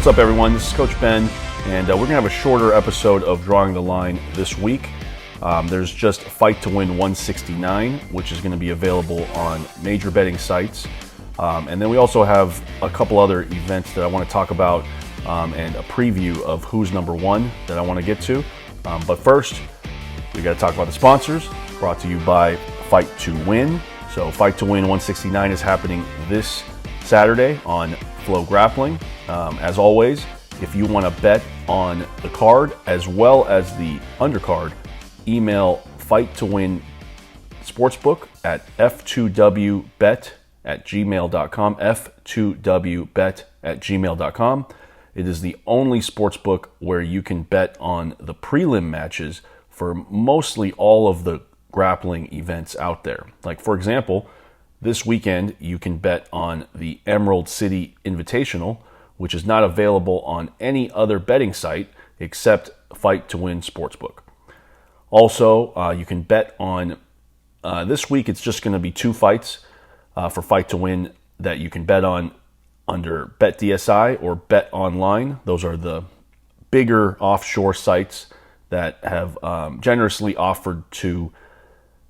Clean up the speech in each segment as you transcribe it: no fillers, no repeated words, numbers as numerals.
What's up, everyone? This is Coach Ben, and we're going to have a shorter episode of Drawing the Line this week. There's just Fight to Win 169, which is going to be available on major betting sites. And then we also have a couple other events that I want to talk about and a preview of who's number one that I want to get to. But first, we got to talk about the sponsors, brought to you by Fight to Win. So Fight to Win 169 is happening this Saturday on Flow Grappling. As always, if you want to bet on the card as well as the undercard, email Fight to Win Sportsbook at F2WBet@gmail.com, F2WBet@gmail.com. It is the only sportsbook where you can bet on the prelim matches for mostly all of the grappling events out there. Like, for example, this weekend you can bet on the Emerald City Invitational, which is not available on any other betting site except Fight to Win Sportsbook. Also, you can bet on, this week it's just going to be 2 fights for Fight to Win that you can bet on under BetDSI or BetOnline. Those are the bigger offshore sites that have generously offered to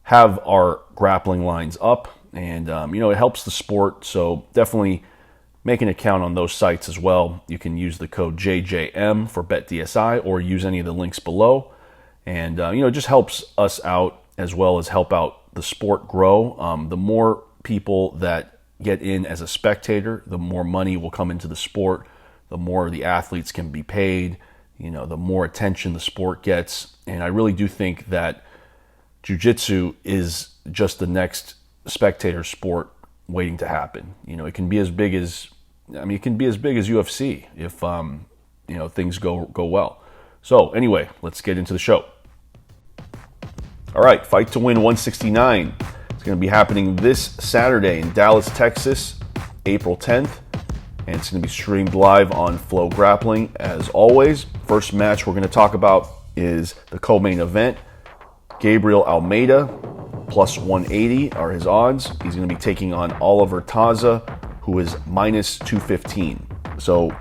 have our grappling lines up. And, it helps the sport, so definitely make an account on those sites as well. You can use the code JJM for BetDSI or use any of the links below. And, it just helps us out as well as help out the sport grow. The more people that get in as a spectator, the more money will come into the sport, the more the athletes can be paid, the more attention the sport gets. And I really do think that Jiu-Jitsu is just the next spectator sport waiting to happen. It can be as big as UFC if things go well. So anyway, let's get into the show. All right, Fight to Win 169. It's going to be happening this Saturday in Dallas, Texas, April 10th, and it's going to be streamed live on Flow Grappling as always. First match we're going to talk about is the co-main event. Gabriel Almeida plus 180 are his odds. He's going to be taking on Oliver Taza, who is minus 215. So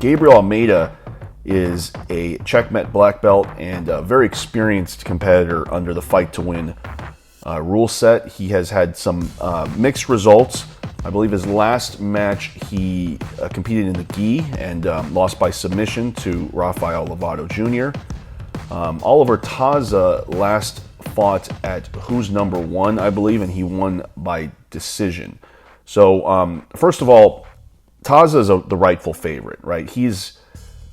Gabriel Almeida is a checkmate black belt and a very experienced competitor under the Fight to Win rule set. He has had some mixed results. I believe his last match he competed in the gi and lost by submission to Rafael Lovato Jr. Oliver Taza last fought at Who's Number One, I believe, and he won by decision. So, first of all, Taza is the rightful favorite, right? He's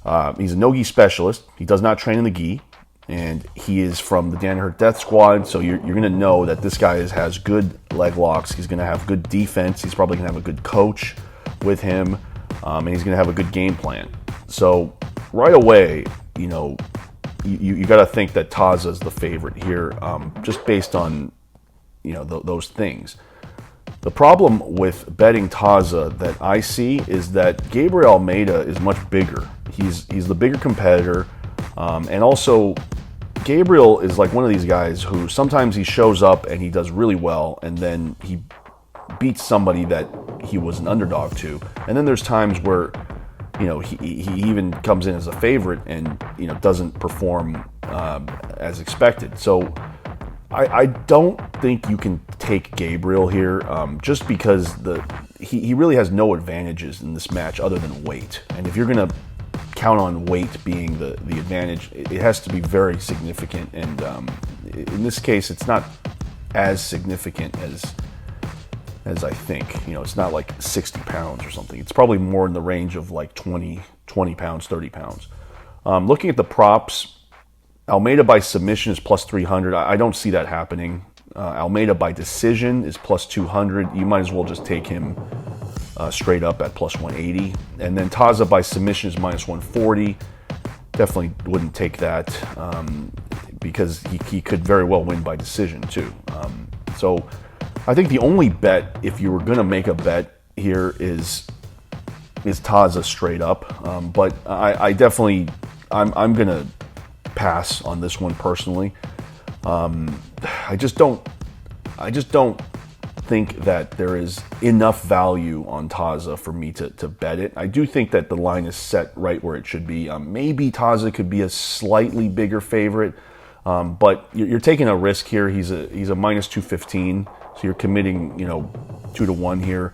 a no-gi specialist. He does not train in the gi, and he is from the Danaher Death Squad, so you're going to know that this guy has good leg locks. He's going to have good defense. He's probably going to have a good coach with him, and he's going to have a good game plan. So, right away, you got to think that Taza is the favorite here, just based on, those things. The problem with betting Taza that I see is that Gabriel Almeida is much bigger. He's the bigger competitor, and also Gabriel is like one of these guys who sometimes he shows up and he does really well, and then he beats somebody that he was an underdog to. And then there's times where he even comes in as a favorite and doesn't perform as expected. So I don't think you can take Gabriel here, just because he really has no advantages in this match other than weight. And if you're going to count on weight being the advantage, it has to be very significant. And in this case, it's not as significant as I think. It's not like 60 pounds or something. It's probably more in the range of like 20 pounds, 30 pounds. Looking at the props, Almeida by submission is plus 300. I don't see that happening. Almeida by decision is plus 200. You might as well just take him straight up at plus 180. And then Taza by submission is minus 140. Definitely wouldn't take that because he could very well win by decision too. So I think the only bet, if you were going to make a bet here, is Taza straight up. But I'm going to pass on this one personally. I just don't think that there is enough value on Taza for me to bet it. I do think that the line is set right where it should be. Maybe Taza could be a slightly bigger favorite, but you're taking a risk here. He's a minus 215, so you're committing 2-1 here.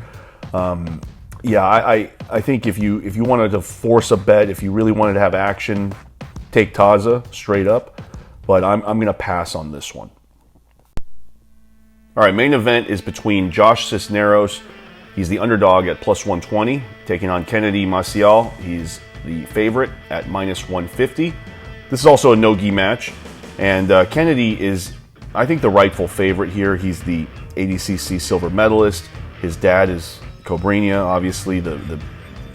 I think if you wanted to force a bet, if you really wanted to have action, take Taza straight up. But I'm going to pass on this one. All right, main event is between Josh Cisneros. He's the underdog at plus 120, taking on Kennedy Maciel. He's the favorite at minus 150. This is also a no-gi match, and Kennedy is, I think, the rightful favorite here. He's the ADCC silver medalist. His dad is Cobrinha, obviously the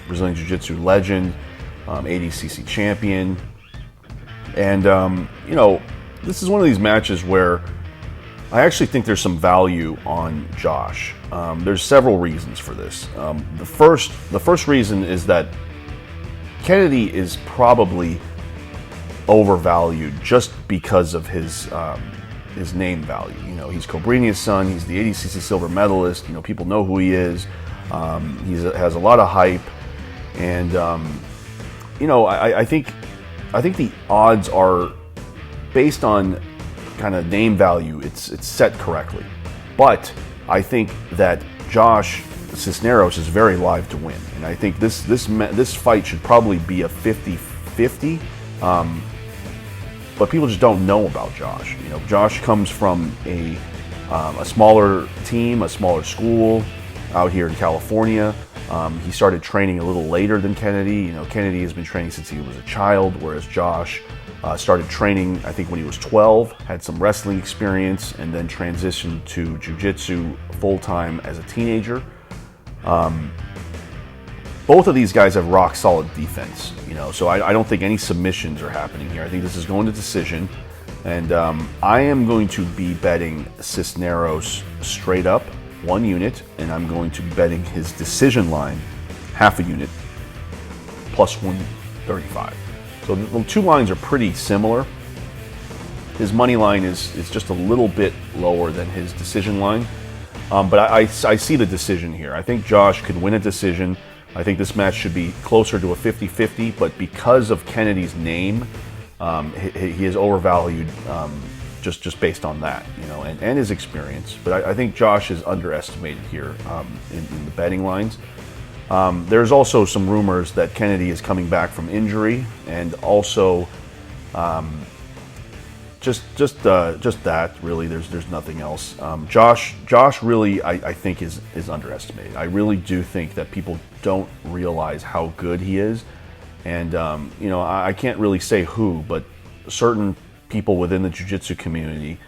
Brazilian Jiu-Jitsu legend, ADCC champion. And, this is one of these matches where I actually think there's some value on Josh. There's several reasons for this. The first reason is that Kennedy is probably overvalued just because of his name value. He's Cobrinha's son. He's the ADCC silver medalist. People know who he is. He has a lot of hype, and I think the odds are based on kind of name value. It's set correctly, but I think that Josh Cisneros is very live to win, and I think this fight should probably be a 50-50. But people just don't know about Josh. Josh comes from a smaller team, a smaller school out here in California. He started training a little later than Kennedy. Kennedy has been training since he was a child, whereas Josh started training, I think, when he was 12, had some wrestling experience, and then transitioned to Jiu-Jitsu full-time as a teenager. Both of these guys have rock-solid defense, so I don't think any submissions are happening here. I think this is going to decision, and I am going to be betting Cisneros straight up, 1 unit, and I'm going to be betting his decision line, half a unit, plus 135. So the two lines are pretty similar. His money line is just a little bit lower than his decision line, but I see the decision here. I think Josh could win a decision. I think this match should be closer to a 50-50, but because of Kennedy's name, he is overvalued just based on that, and his experience. But I think Josh is underestimated here in the betting lines. There's also some rumors that Kennedy is coming back from injury, and also just that. Really, there's nothing else. Josh really, I think is underestimated. I really do think that people don't realize how good he is, and I can't really say who, but certain people within the jiu-jitsu community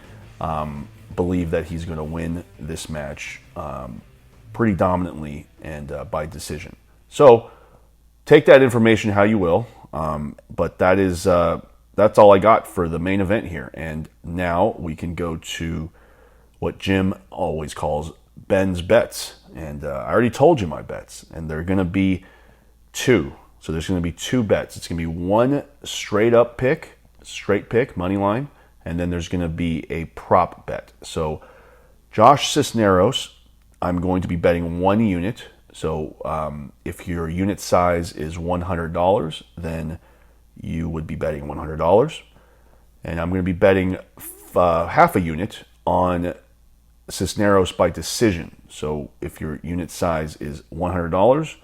believe that he's going to win this match pretty dominantly and by decision. So take that information how you will, but that's all I got for the main event here. And now we can go to what Jim always calls Ben's bets. And I already told you my bets, and they're going to be 2. So there's going to be 2 bets. It's going to be 1 straight pick, money line, and then there's going to be a prop bet. So Josh Cisneros, I'm going to be betting 1 unit. So if your unit size is $100, then you would be betting $100. And I'm going to be betting half a unit on Cisneros by decision. So if your unit size is $100,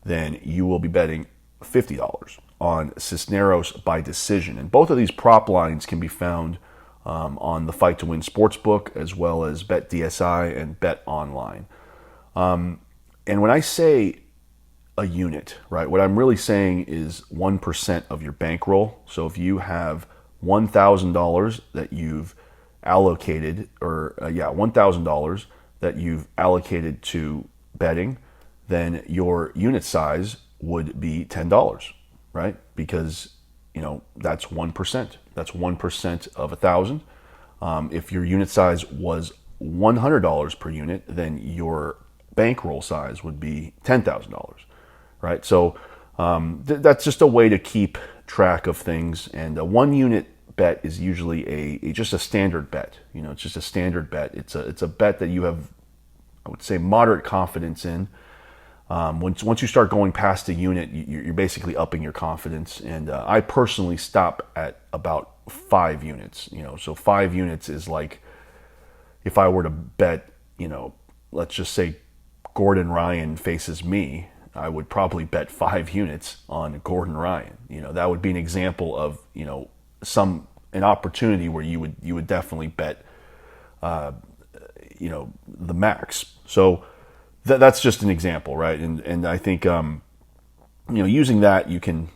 then you will be betting $50 on Cisneros by decision. And both of these prop lines can be found on the Fight to Win Sportsbook, as well as BetDSI and BetOnline. And when I say a unit, right, what I'm really saying is 1% of your bankroll. So if you have $1,000 that you've allocated, $1,000 that you've allocated to betting, then your unit size would be $10, right? Because, that's 1%. That's 1% of 1,000. If your unit size was $100 per unit, then your bankroll size would be $10,000, right? So that's just a way to keep track of things. And a 1 unit bet is usually just a standard bet. It's just a standard bet. It's a bet that you have I would say, moderate confidence in. Once you start going past a unit, you're basically upping your confidence. And I personally stop at about 5 units. So 5 units is like if I were to bet, let's just say Gordon Ryan faces me, I would probably bet 5 units on Gordon Ryan. That would be an example of an opportunity where you would definitely bet the max. So that's just an example, right? And I think using that, you can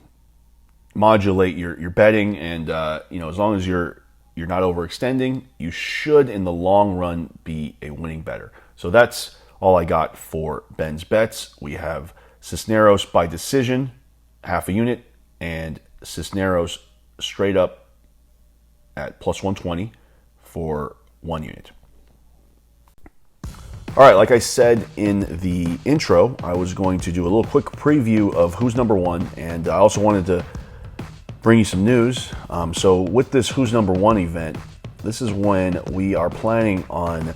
modulate your betting, and as long as you're not overextending, you should in the long run be a winning bettor. So that's all I got for Ben's bets. We have Cisneros by decision, half a unit, and Cisneros straight up at plus 120 for 1 unit. All right, like I said in the intro, I was going to do a little quick preview of who's number one, and I also wanted to bring you some news. So with this Who's Number One event, this is when we are planning on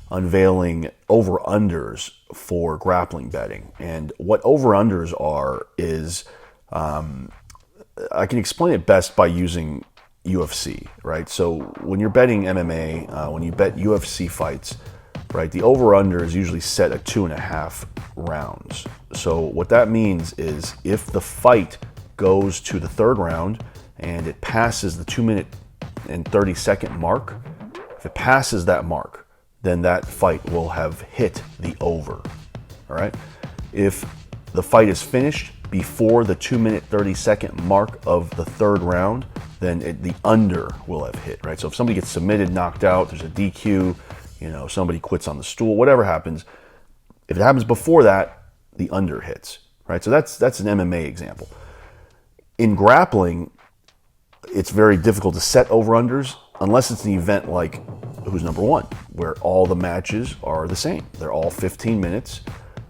unveiling over-unders for grappling betting. And what over-unders are is, I can explain it best by using UFC, right? So when you're betting MMA, when you bet UFC fights, right, the over-under is usually set at 2.5 rounds. So what that means is if the fight goes to the 3rd round and it passes the 2-minute and 30-second mark, if it passes that mark, then that fight will have hit the over, all right? If the fight is finished before the 2-minute 30-second mark of the 3rd round, then the under will have hit, right? So if somebody gets submitted, knocked out, there's a DQ, somebody quits on the stool, whatever happens, if it happens before that, the under hits, right? So that's an MMA example. In grappling, it's very difficult to set over-unders unless it's an event like Who's Number One, where all the matches are the same. They're all 15 minutes.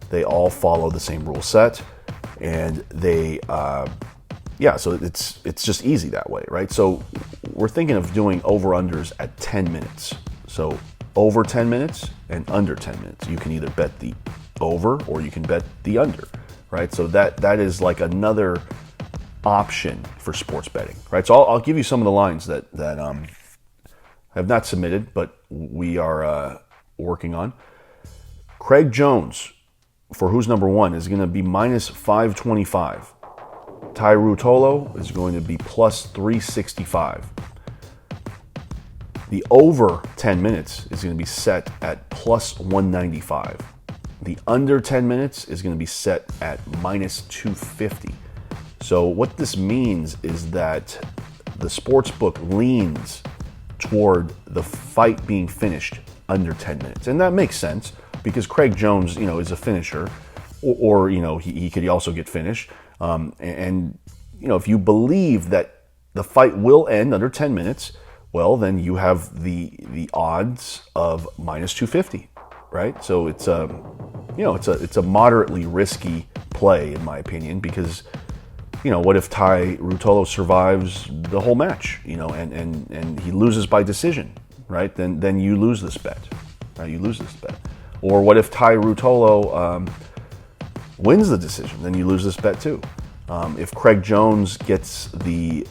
They all follow the same rule set, and so it's just easy that way, right? So we're thinking of doing over-unders at 10 minutes. So over 10 minutes and under 10 minutes. You can either bet the over or you can bet the under, right? So that is like another option for sports betting, right? So I'll give you some of the lines that have not submitted, but we are working on. Craig Jones for Who's Number One is going to be minus 525. Ty Ruotolo is going to be plus 365. The over 10 minutes is going to be set at plus 195. The under 10 minutes is going to be set at minus 250. So what this means is that the sportsbook leans toward the fight being finished under 10 minutes. And that makes sense because Craig Jones, is a finisher, or he could also get finished. And if you believe that the fight will end under 10 minutes, well, then you have the odds of minus 250, right? So it's a moderately risky play in my opinion, because what if Ty Ruotolo survives the whole match, and he loses by decision, right? Then you lose this bet, right? You lose this bet. Or what if Ty Ruotolo wins the decision? Then you lose this bet too. If Craig Jones gets the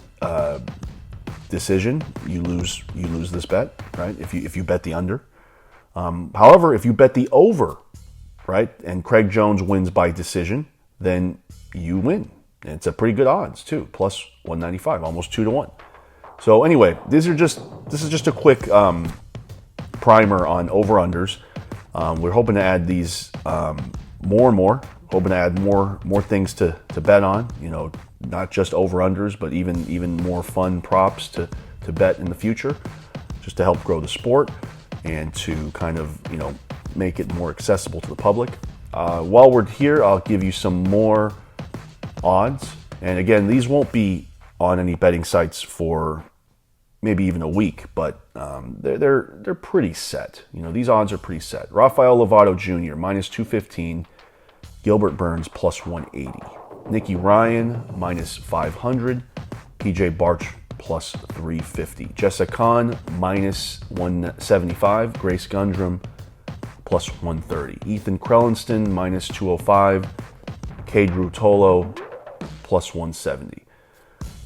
decision, you lose this bet, right? If you bet the under. However, if you bet the over, right, and Craig Jones wins by decision, then you win. And it's a pretty good odds too, plus 195, almost 2-1. So anyway, this is just a quick primer on over-unders. We're hoping to add these more and more. Hoping to add more things to bet on. Not just over-unders, but even more fun props to bet in the future, just to help grow the sport and to kind of make it more accessible to the public. While we're here, I'll give you some more odds. And again, these won't be on any betting sites for maybe even a week, but they're pretty set. These odds are pretty set. Rafael Lovato Jr. minus 215, Gilbert Burns plus 180, Nicky Ryan minus 500, PJ Barch plus 350, Jessica Khan minus 175, Grace Gundrum plus 130. Ethan Krellinston, minus 205. Cade Rutolo, plus 170.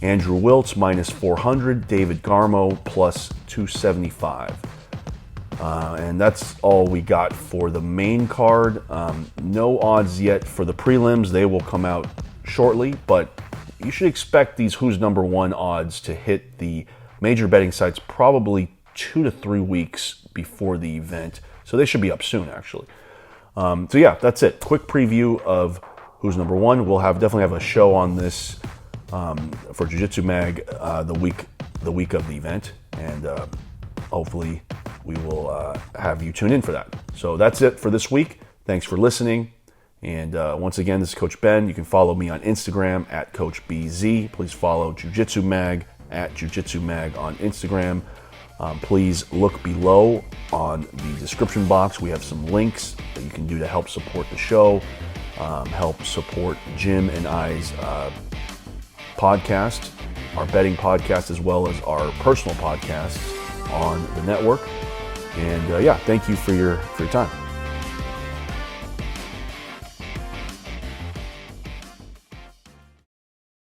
Andrew Wiltz, minus 400. David Garmo, plus 275. And that's all we got for the main card. No odds yet for the prelims. They will come out shortly, but you should expect these Who's Number One odds to hit the major betting sites probably 2 to 3 weeks before the event. So they should be up soon, actually. So yeah, that's it. Quick preview of Who's Number One. We'll definitely have a show on this for Jiu-Jitsu Mag the week of the event, and hopefully we will have you tune in for that. So that's it for this week. Thanks for listening. And once again, this is Coach Ben. You can follow me on Instagram at CoachBZ. Please follow Jiu-Jitsu Mag at Jiu-Jitsu Mag on Instagram. Please look below on the description box. We have some links that you can do to help support the show, help support Jim and I's podcast, our betting podcast, as well as our personal podcasts on the network. And yeah, thank you for your time.